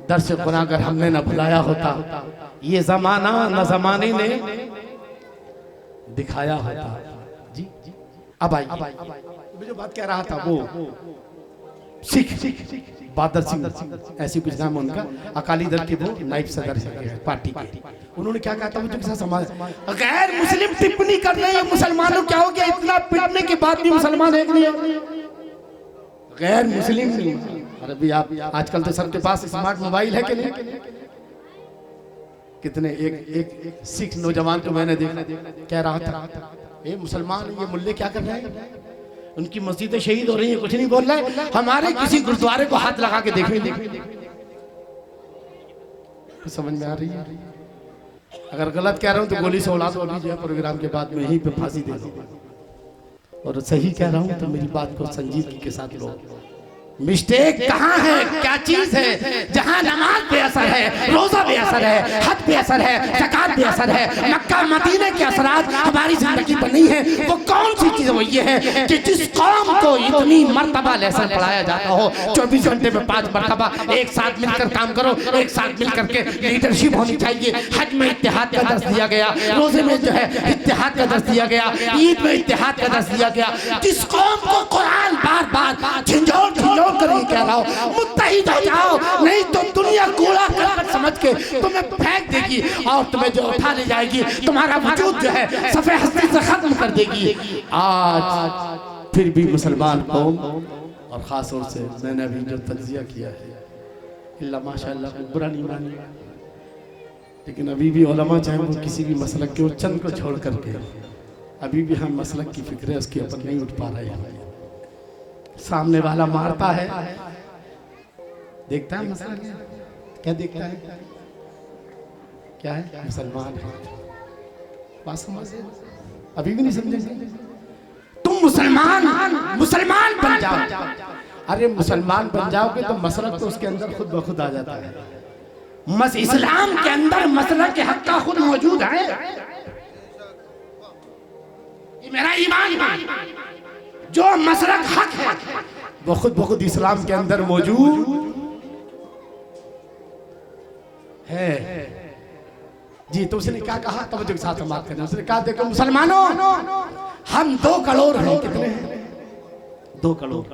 दर्स कुरान अगर हमने न बुलाया होता, ये जमाना न जमाने ने दिखाया होता। जी अब आई जो बात कह रहा था वो सिख बादल सिंह ऐसी कुछ नाम उनका, अकाली दल के वो नायब सदर है पार्टी के। उन्होंने क्या कहा था मुझे किसी समाज गैर मुस्लिम टिप्पणी कर रहे हैं मुसलमानों, क्या हो गया इतना पिटने के बाद भी मुसलमान एक नहीं है, गैर मुस्लिम नहीं। अरे भी आप आजकल तो सबके पास स्मार्ट मोबाइल है कि नहीं? कितने एक सिख नौजवान को मैंने देखा कह रहा था ये मुसलमान ये मुल्ले क्या कर रहे हैं, उनकी मस्जिदें शहीद हो रही है, कुछ नहीं बोल रहे, हमारे किसी गुरुद्वारे को हाथ लगा के देखें। समझ में आ रही है? अगर गलत कह रहा हूं तो गोली से उड़ा दो, अभी जो है प्रोग्राम के बाद में यहीं पे फांसी दे दो, और सही कह रहा हूं तो मेरी बात को संजीदगी के साथ लो। मिस्टेक कहाँ है, क्या चीज है जहाँ नमाज बेअसर है, रोजा बेअसर है, हज बेअसर है, ज़कात बेअसर है, मक्का मदीने के असरात हमारी जिंदगी पर नहीं है, वो कौन सी चीज? वो ये है कि जिस कौम को इतनी मर्तबा लेसन पढ़ाया जाता हो, 24 घंटे में 5 मर्तबा एक साथ मिलकर काम करो, एक साथ मिलकर के लीडरशिप होनी चाहिए। हज में इत्तेहाद का दर्ज दिया गया, रोजे में जो है इत्तेहाद का दर्ज दिया गया, ईद में इत्तेहाद का दर्ज दिया गया। जिस कौम को कुरान बार बार झंझोर कर कह रहा हो मुत्तहिद हो जाओ, नहीं तो दुनिया कूड़ा करकट समझ के तुम्हें फेंक देगी और तुम्हें जो उठा ले जाएगी तुम्हारा वजूद जो है सफे हस्ती से खत्म कर देगी। आज फिर भी मुसलमान कौम और खास तौर से मैंने अभी जो तज्जिया किया है इल्ला माशाअल्लाह बुरा नहीं मानी, लेकिन अभी भी उलमा चाहे वो किसी भी मसलक के चंद को छोड़ करके अभी भी हम मसलक की फिक्र उसके ऊपर नहीं उठ पा रहे हैं। सामने वाला मारता है, देखता है मसला क्या देखता है, क्या है मुसलमान है, बात समझ अभी भी नहीं समझे। तुम मुसलमान बन जाओ, अरे मुसलमान बन जाओगे तो मसलक तो उसके अंदर खुद ब खुद आ जाता है। इस्लाम के अंदर मसलक के हक का खुद मौजूद है, ये मेरा ईमान। जो मसलक हक है वो खुद ब खुद इस्लाम के अंदर मौजूद है। जी तो उसने क्या कहा, तवज्जो के साथ बात करना। उसने कहा देखो मुसलमानों, हम 2 करोड़ हैं, कितने हैं? 2 करोड़,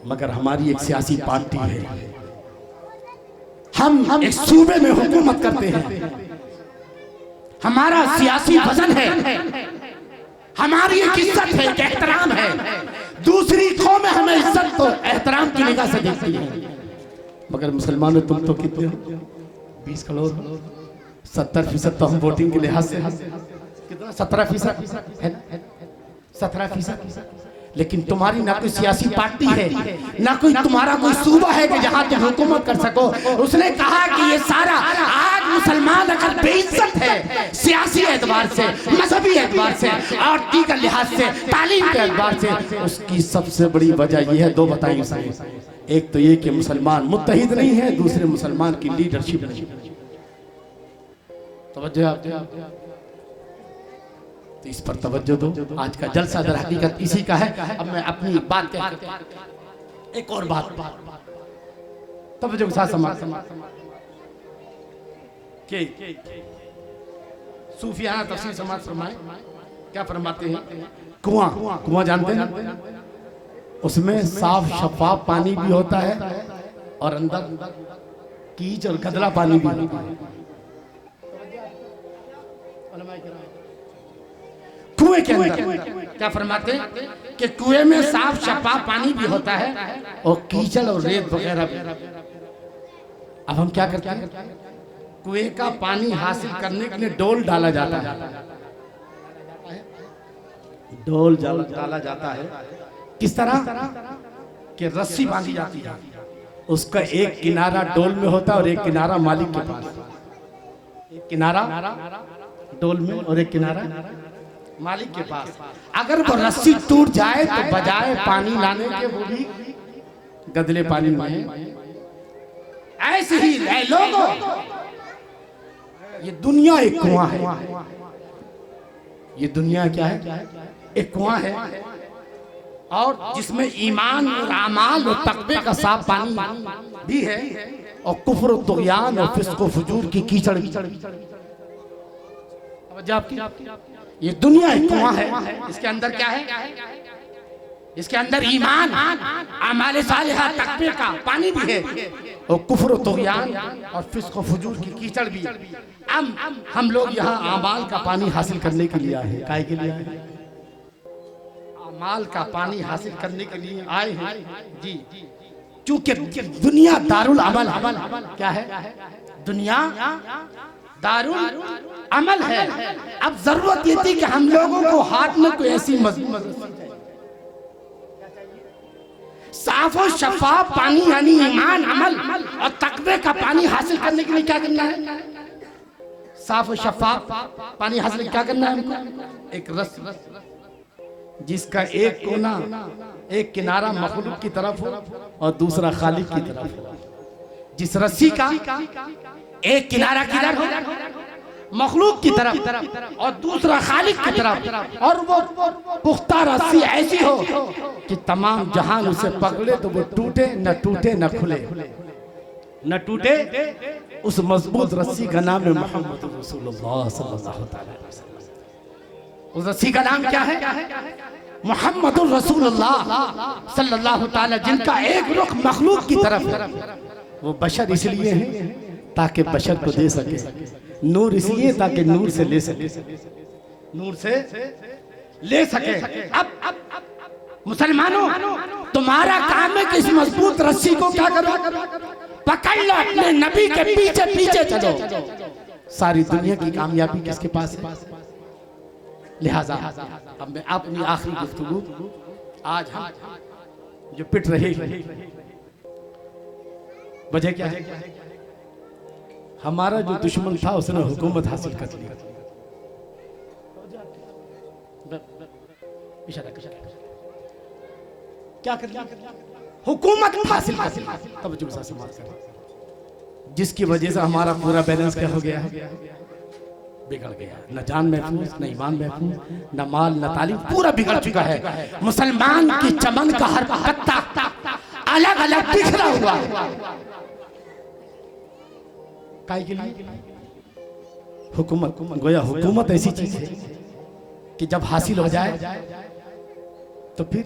मगर हमारी एक सियासी पार्टी है, हम एक सूबे में हुकूमत करते हैं, हमारा सियासी वजन है, हमारी एक इज्जत है, एक एहतराम है। दूसरी कौमें हमें इज्जत तो एहतराम की निगाह से देखती है, मगर मुसलमानों तुम तो कितने हो? 20 करोड़, 70% तो हम वोटिंग के लिहाज से कितना 17% है ना, 17%। लेकिन तुम्हारी ना कोई सियासी पार्टी है, ना कोई तुम्हारा कोई सूबा है कि जहां तुम हुकूमत कर सको। उसने कहा कि ये सारा आज मुसलमान अगर बेइज्जत है सियासी एतबार से, मजहबी एतबार से और दीगर लिहाज से, तालीम के एतबार से, उसकी सबसे बड़ी वजह यह है, 2 बताई उसने। एक तो ये कि मुसलमान मुत्तहिद नहीं है, दूसरे मुसलमान की लीडरशिप नहीं। तवज्जो तो इस पर तवज्जो दो। आज का जलसा दर हकीकत इसी का है। अब मैं अपनी बात कहकर एक और बात तवज्जो के साथ समाज के सूफियाना तफसीर समाज फरमाए, क्या फरमाते हैं? कुआं जानते हैं, उसमें साफ शफाफ पानी भी होता है और अंदर कीच और गदला पानी भी होता है। कुएं के अंदर क्या फरमाते हैं कि कुएं में साफ शफाफ पानी भी होता है और कीचड़ और रेत वगैरह भी। अब हम क्या करते हैं, कुएं का पानी हासिल करने के लिए डोल डाला जाता है, डोल डाला जाता है। किस तरह कि रस्सी बांधी जाती है, उसका एक किनारा डोल में होता है और एक किनारा मालिक के पास। एक किनारा डोल में और एक किनारा मालिक के पास। अगर वो रस्सी टूट जाए तो बजाय पानी लाने के वो भी गदले पानी में। ऐसे ही लोगों, ये दुनिया एक कुआं है। ये दुनिया क्या है? एक कुआं है। और जिसमें ईमान और अमाल और तकवे का साफ पानी भी है, और कुफ्र और तुग़यान और फिस्क और फुजूर की कीचड़ भी। ये दुनिया एक कुआं है, इसके अंदर क्या है? इसके अंदर ईमान, अमाल सालिहा, तकवे का पानी भी है, और कुफ्र और तुग़यान और फिस्क और फुजूर की कीचड़ भी। हम लोग यहाँ अमाल का पानी हासिल करने के लिए आए हैं। काहे के लिए आए हैं? अमाल का पानी हासिल करने के लिए आए हैं जी। क्योंकि दुनिया दारुल अमल, क्या है? दुनिया दारुल अमल है। अब जरूरत ये थी कि हम लोगों को हाथ में कोई ऐसी मजबूत साफ और शफाफ पानी, यानी ईमान, अमल और तकवे का पानी हासिल करने के लिए क्या करना है? साफ और शफाफ पानी हासिल क्या करना है हमको? एक रस जिसका एक कोना, एक किनारा मखलूक की तरफ हो और दूसरा खालिक की तरफ हो। जिस रस्सी का एक किनारा किधर हो? मखलूक की तरफ, और दूसरा खालिक की तरफ, और वो पुख्ता रस्सी ऐसी हो कि तमाम जहान उसे पकड़े तो वो टूटे न टूटे न खुले न टूटे। उस मजबूत रस्सी का नाम है मोहम्मद रसूलुल्लाह सल्लल्लाहु अलैहि वसल्लम। उस रस्सी का नाम क्या है? मोहम्मद रसूलुल्लाह सल्लल्लाहु ताला, जिनका एक रुख मखलूक की तरफ है। वो बशर इसलिए है ताकि बशर को दे सके, नूर इसलिए ताकि नूर से ले सके, नूर से ले सके। अब मुसलमानों, तुम्हारा काम है कि इस मजबूत रस्सी को क्या करो? पकड़ लो, अपने नबी के पीछे पीछे चलो। सारी दुनिया की कामयाबी किसके पास है? लिहाजा अब मैं अपनी आखिरी गुफ्तगू आज हम जो पिट रहे वजह क्या है? हमारा जो दुश्मन था उसने हुकूमत हासिल कर ली। क्या कर लिया? हुकूमत हासिल कर ली। तवज्जो से समाज करें, जिसकी वजह से हमारा पूरा बैलेंस क्या हो गया है? बिगड़ गया। न जान महफूज, न ईमान महफूज, न माल, न तालीम, पूरा बिगड़ चुका है। मुसलमान की चमन का हर पत्ता अलग अलग बिखरा हुआ है। काहे के लिए? हुकूमत। गोया हुकूमत ऐसी चीज है कि जब हासिल हो जाए तो फिर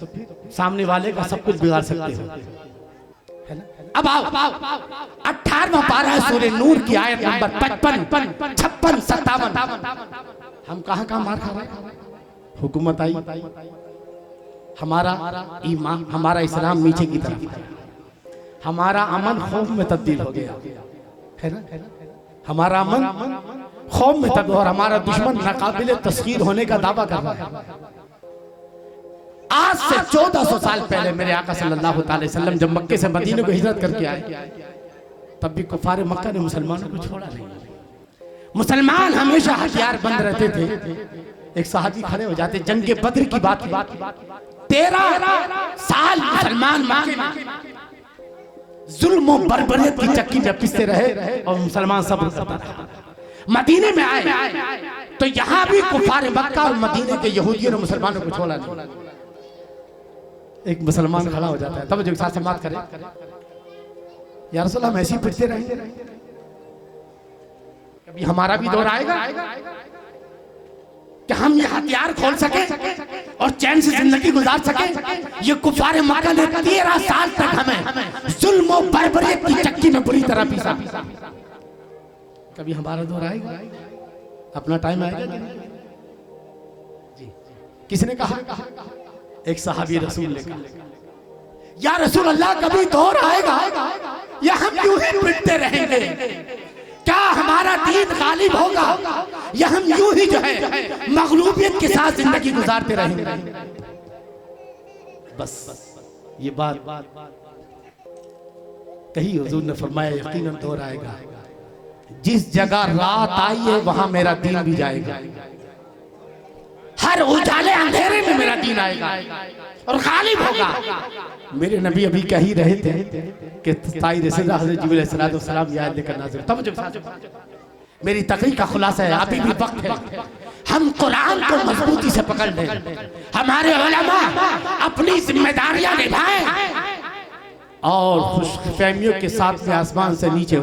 सामने वाले का सब कुछ बिगाड़ सकते हो, है ना? अब आओ 18वां पारा है सूरह नूर की आयत नंबर 55, 56, 57। हम कहां कहां मार खा रहे हैं? हुकूमत आई, हमारा ईमान, हमारा इस्लाम नीचे की तरफ, हमारा अमन खौफ में तब्दील हो गया, है ना? हमारा अमन खौफ में तब्दील, और हमारा दुश्मन नाकाबिल तस्खीर होने का दावा कर रहा है। आज से 1400 साल पहले मेरे आका सल्लल्लाहु अलैहि वसल्लम जब मक्के से मदीने को हिजरत करके आए, तब भी कुफार मक्का ने मुसलमानों को छोड़ा नहीं। मुसलमान हमेशा हथियार बंद रहते थे। एक सहाबी खड़े हो जाते, जंगे बद्र की बात, 13 साल मुसलमान मक्के में जुल्म और बर्बरियत की चक्की में पिसते रहे और मुसलमान सब्र करता रहा। मदीने में आए तो यहाँ भी कुफार मक्का और मदीने के यहूदियों ने मुसलमानों को छोड़ा नहीं। एक मुसलमान खड़ा हो जाता है, तब जो साथ से बात करे, या रसूल हम ऐसे ही पिटते रहेंगे? कभी हमारा भी दौर आएगा कि हम ये हथियार खोल सके और चैन से जिंदगी गुजार सके? ये कुफार मक्का ने 13 साल तक हमें जुल्म और बर्बरियत की चक्की में बुरी तरह पीसा। कभी हमारा दौर आएगा? अपना टाइम आएगा जी? किसने कहा? एक सहाबी रसूल ने कहा, या रसूल अल्लाह कभी दौर आएगा या हम यूं ही पिटते रहेंगे? क्या हमारा दीन गालिब होगा या हम यूं ही जो है मगलूबियत के साथ जिंदगी गुजारते रहेंगे? बस ये बात कही हुजूर ने फरमाया, यकीनन दौर आएगा। जिस जगह रात आई है वहां मेरा दीन भी जाएगा। हर उजाले अंधेरे में मेरा दीन आएगा और गालिब होगा। मेरे नबी अभी कह ही रहे थे कि ताई रसूलुल्लाह हज़रत जिब्रील अलैहिस्सलाम याद लेकर नाज़िल। तब जब मेरी तकरीर का खुलासा है, अभी भी वक्त है। हम कुरान को मजबूती से पकड़ लें, हमारे उलमा अपनी जिम्मेदारियां निभाएं और खुशफहमियों के साथ में आसमान से नीचे